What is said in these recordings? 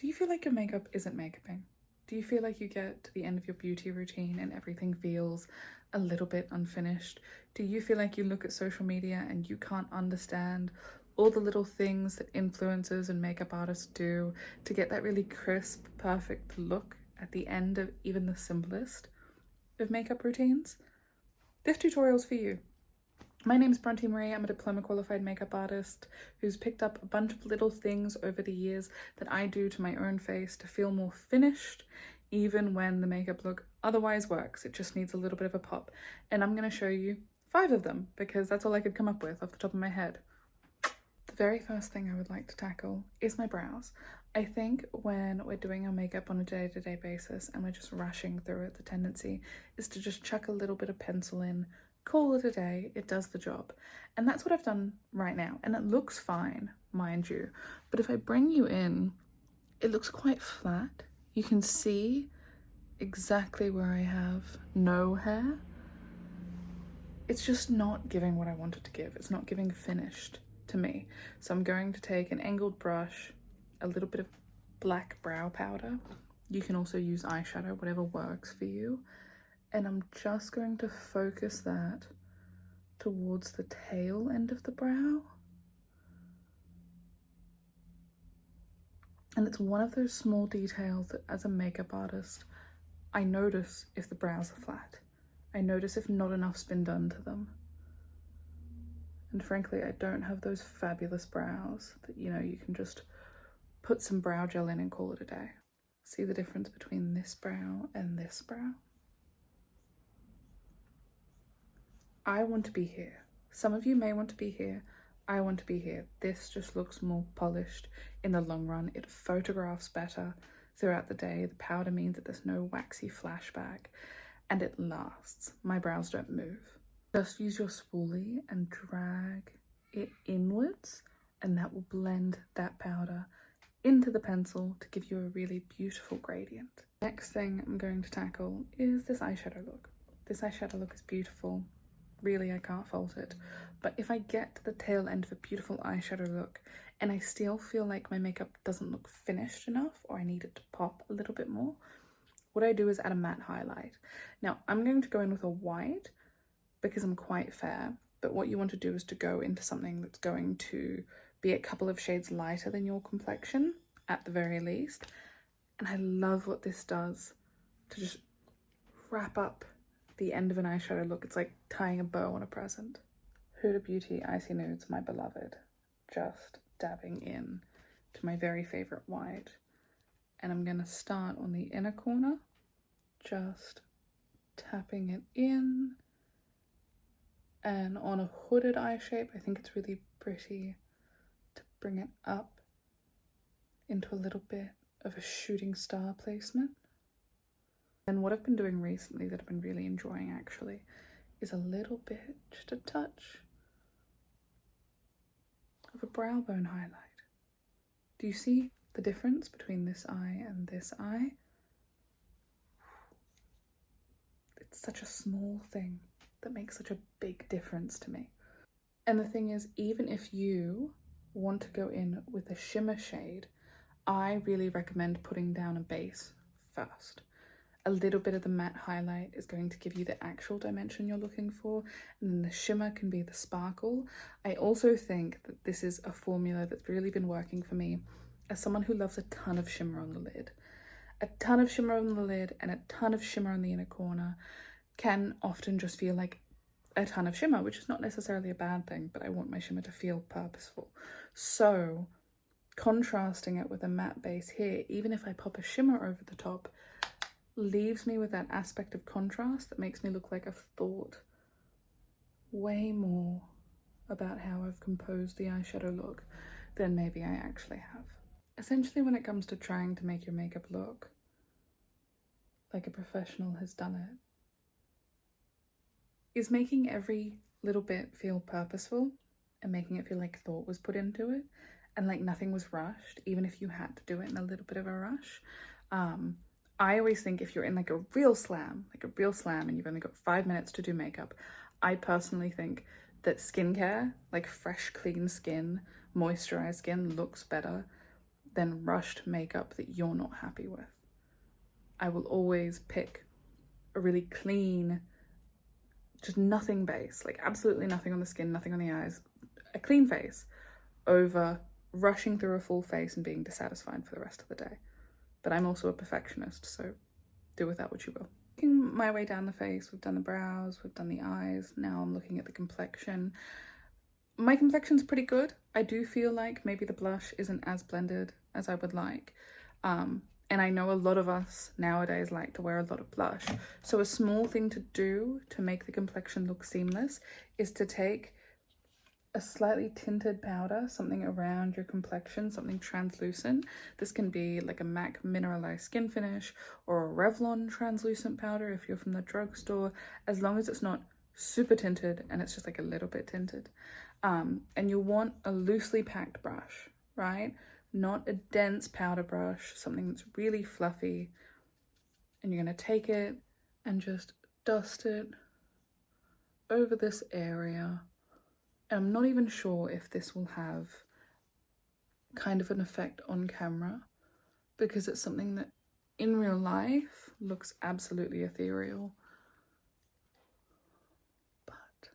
Do you feel like your makeup isn't makeuping? Do you feel like you get to the end of your beauty routine and everything feels a little bit unfinished? Do you feel like you look at social media and you can't understand all the little things that influencers and makeup artists do to get that really crisp, perfect look at the end of even the simplest of makeup routines? This tutorial's for you. My name's Bronte-Marie. I'm a diploma qualified makeup artist who's picked up a bunch of little things over the years that I do to my own face to feel more finished, even when the makeup look otherwise works. It just needs a little bit of a pop. And I'm going to show you 5 of them because that's all I could come up with off the top of my head. The very first thing I would like to tackle is my brows. I think when we're doing our makeup on a day-to-day basis and we're just rushing through it, the tendency is to just chuck a little bit of pencil in, call it a day, it does the job. And that's what I've done right now. And it looks fine, mind you. But if I bring you in, it looks quite flat. You can see exactly where I have no hair. It's just not giving what I wanted to give. It's not giving finished to me. So I'm going to take an angled brush, a little bit of black brow powder. You can also use eyeshadow, whatever works for you. And I'm just going to focus that towards the tail end of the brow. And it's one of those small details that as a makeup artist, I notice if the brows are flat. I notice if not enough's been done to them. And frankly, I don't have those fabulous brows that, you know, you can just put some brow gel in and call it a day. See the difference between this brow and this brow? I want to be here. Some of you may want to be here. I want to be here. This just looks more polished in the long run. It photographs better throughout the day. The powder means that there's no waxy flashback and it lasts. My brows don't move. Just use your spoolie and drag it inwards and that will blend that powder into the pencil to give you a really beautiful gradient. Next thing I'm going to tackle is this eyeshadow look. This eyeshadow look is beautiful. Really, I can't fault it. But if I get to the tail end of a beautiful eyeshadow look and I still feel like my makeup doesn't look finished enough or I need it to pop a little bit more, what I do is add a matte highlight. Now, I'm going to go in with a white because I'm quite fair, but what you want to do is to go into something that's going to be a couple of shades lighter than your complexion at the very least. And I love what this does to just wrap up the end of an eyeshadow look. It's like tying a bow on a present. Huda Beauty Icy Nudes, my beloved. Just dabbing in to my very favorite white. And I'm gonna start on the inner corner, just tapping it in. And on a hooded eye shape, I think it's really pretty to bring it up into a little bit of a shooting star placement. And what I've been doing recently that I've been really enjoying actually is a little bit, just a touch of a brow bone highlight. Do you see the difference between this eye and this eye? It's such a small thing that makes such a big difference to me. And the thing is, even if you want to go in with a shimmer shade, I really recommend putting down a base first. A little bit of the matte highlight is going to give you the actual dimension you're looking for, and then the shimmer can be the sparkle. I also think that this is a formula that's really been working for me as someone who loves a ton of shimmer on the lid. A ton of shimmer on the lid and a ton of shimmer on the inner corner can often just feel like a ton of shimmer, which is not necessarily a bad thing, but I want my shimmer to feel purposeful. So contrasting it with a matte base here, even if I pop a shimmer over the top, leaves me with that aspect of contrast that makes me look like I've thought way more about how I've composed the eyeshadow look than maybe I actually have. Essentially, when it comes to trying to make your makeup look like a professional has done it, is making every little bit feel purposeful and making it feel like thought was put into it and like nothing was rushed, even if you had to do it in a little bit of a rush. I always think if you're in like a real slam and you've only got 5 minutes to do makeup, I personally think that skincare, like fresh, clean skin, moisturized skin, looks better than rushed makeup that you're not happy with. I will always pick a really clean, just nothing base, like absolutely nothing on the skin, nothing on the eyes, a clean face over rushing through a full face and being dissatisfied for the rest of the day. But I'm also a perfectionist, so do with that what you will. Working my way down the face, we've done the brows, we've done the eyes, now I'm looking at the complexion. My complexion's pretty good. I do feel like maybe the blush isn't as blended as I would like. And I know a lot of us nowadays like to wear a lot of blush. So a small thing to do to make the complexion look seamless is to take a slightly tinted powder, something around your complexion, something translucent. This can be like a MAC mineralized skin finish or a Revlon translucent powder if you're from the drugstore, as long as it's not super tinted and it's just like a little bit tinted. And you want a loosely packed brush, right? Not a dense powder brush, something that's really fluffy. And you're gonna take it and just dust it over this area. And I'm not even sure if this will have kind of an effect on camera, because it's something that in real life looks absolutely ethereal. But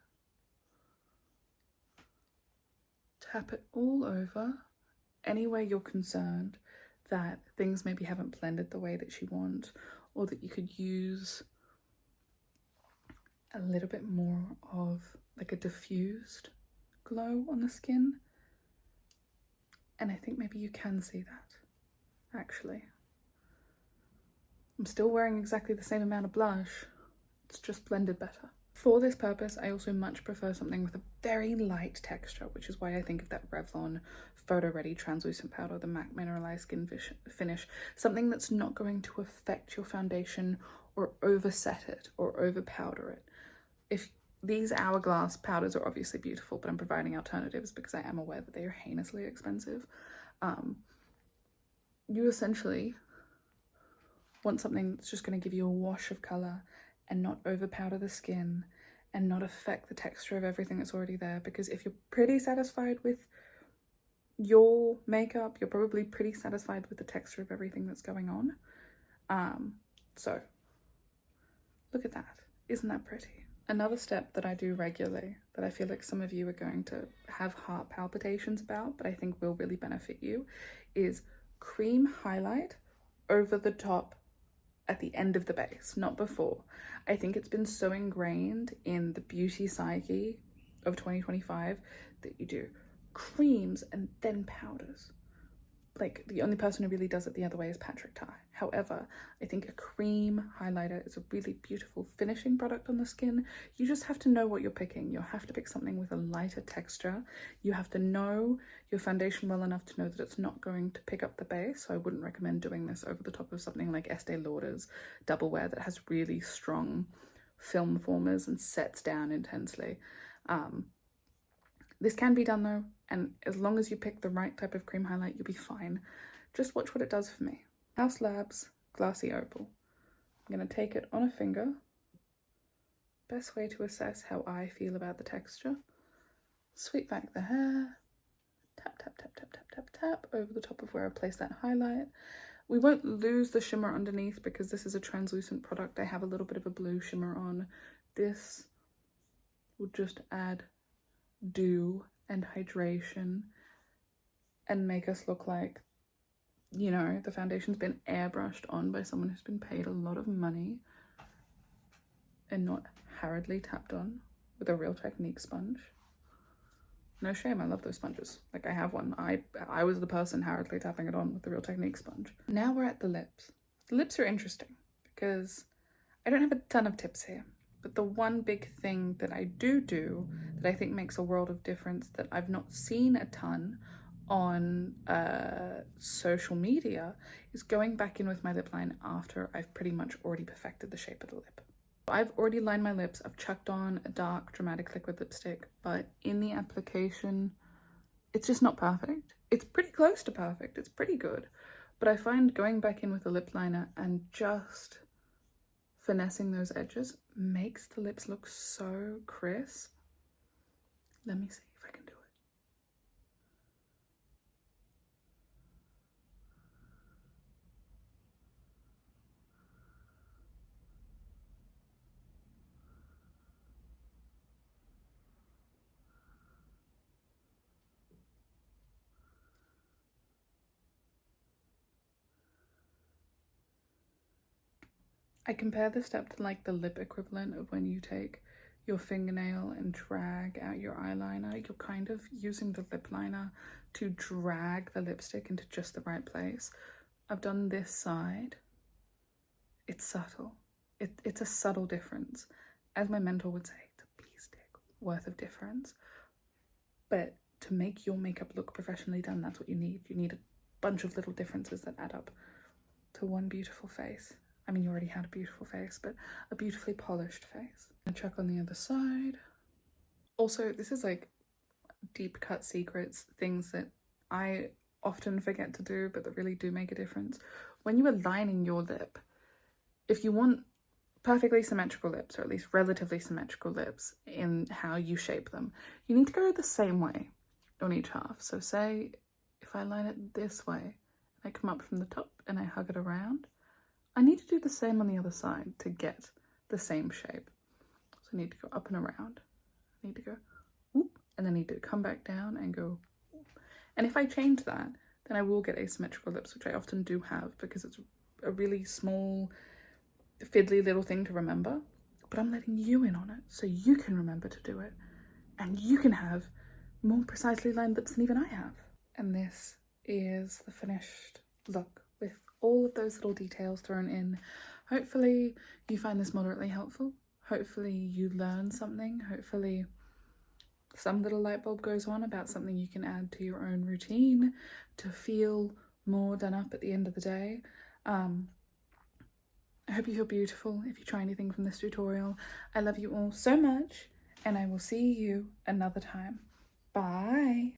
tap it all over anywhere you're concerned that things maybe haven't blended the way that you want, or that you could use a little bit more of like a diffused glow on the skin. And I think maybe you can see that, actually. I'm still wearing exactly the same amount of blush, it's just blended better. For this purpose, I also much prefer something with a very light texture, which is why I think of that Revlon Photo Ready translucent powder, the MAC mineralized skin finish, something that's not going to affect your foundation or overset it or overpowder it. If these hourglass powders are obviously beautiful, but I'm providing alternatives because I am aware that they are heinously expensive. You essentially want something that's just going to give you a wash of color and not overpowder the skin and not affect the texture of everything that's already there. Because if you're pretty satisfied with your makeup, you're probably pretty satisfied with the texture of everything that's going on. So look at that. Isn't that pretty? Another step that I do regularly that I feel like some of you are going to have heart palpitations about, but I think will really benefit you, is cream highlight over the top at the end of the base, not before. I think it's been so ingrained in the beauty psyche of 2025 that you do creams and then powders. Like, the only person who really does it the other way is Patrick Tai. However, I think a cream highlighter is a really beautiful finishing product on the skin. You just have to know what you're picking. You'll have to pick something with a lighter texture. You have to know your foundation well enough to know that it's not going to pick up the base. So I wouldn't recommend doing this over the top of something like Estee Lauder's Double Wear that has really strong film formers and sets down intensely. This can be done though, and as long as you pick the right type of cream highlight, you'll be fine. Just watch what it does for me. House Labs Glassy Opal. I'm going to take it on a finger. Best way to assess how I feel about the texture. Sweep back the hair. Tap, tap, tap, tap, tap, tap, tap over the top of where I placed that highlight. We won't lose the shimmer underneath because this is a translucent product. I have a little bit of a blue shimmer on. This will just add dew and hydration and make us look like, you know, the foundation's been airbrushed on by someone who's been paid a lot of money and not hurriedly tapped on with a Real Technique sponge. No shame, I love those sponges. Like, I have one. I was the person hurriedly tapping it on with the Real Technique sponge. Now we're at the lips. The lips are interesting because I don't have a ton of tips here. But the one big thing that I do that I think makes a world of difference that I've not seen a ton on social media is going back in with my lip line after I've pretty much already perfected the shape of the lip. I've already lined my lips, I've chucked on a dark dramatic liquid lipstick, but in the application, it's just not perfect. It's pretty close to perfect, it's pretty good. But I find going back in with a lip liner and just finessing those edges makes the lips look so crisp. Let me see if I can do it. I compare this step to like the lip equivalent of when you take your fingernail and drag out your eyeliner. You're kind of using the lip liner to drag the lipstick into just the right place. I've done this side. It's subtle. It's a subtle difference. As my mentor would say, it's a pea stick worth of difference. But to make your makeup look professionally done, that's what you need. You need a bunch of little differences that add up to one beautiful face. I mean, you already had a beautiful face, but a beautifully polished face. And check on the other side. Also, this is like deep cut secrets, things that I often forget to do, but that really do make a difference. When you are lining your lip, if you want perfectly symmetrical lips, or at least relatively symmetrical lips in how you shape them, you need to go the same way on each half. So say if I line it this way, I come up from the top and I hug it around, I need to do the same on the other side to get the same shape. So I need to go up and around. I need to go whoop, and then I need to come back down and go whoop. And if I change that, then I will get asymmetrical lips, which I often do have because it's a really small, fiddly little thing to remember. But I'm letting you in on it so you can remember to do it. And you can have more precisely lined lips than even I have. And this is the finished look with all of those little details thrown in. Hopefully you find this moderately helpful. Hopefully you learn something. Hopefully some little light bulb goes on about something you can add to your own routine to feel more done up at the end of the day. I hope you feel beautiful if you try anything from this tutorial. I love you all so much, and I will see you another time. Bye.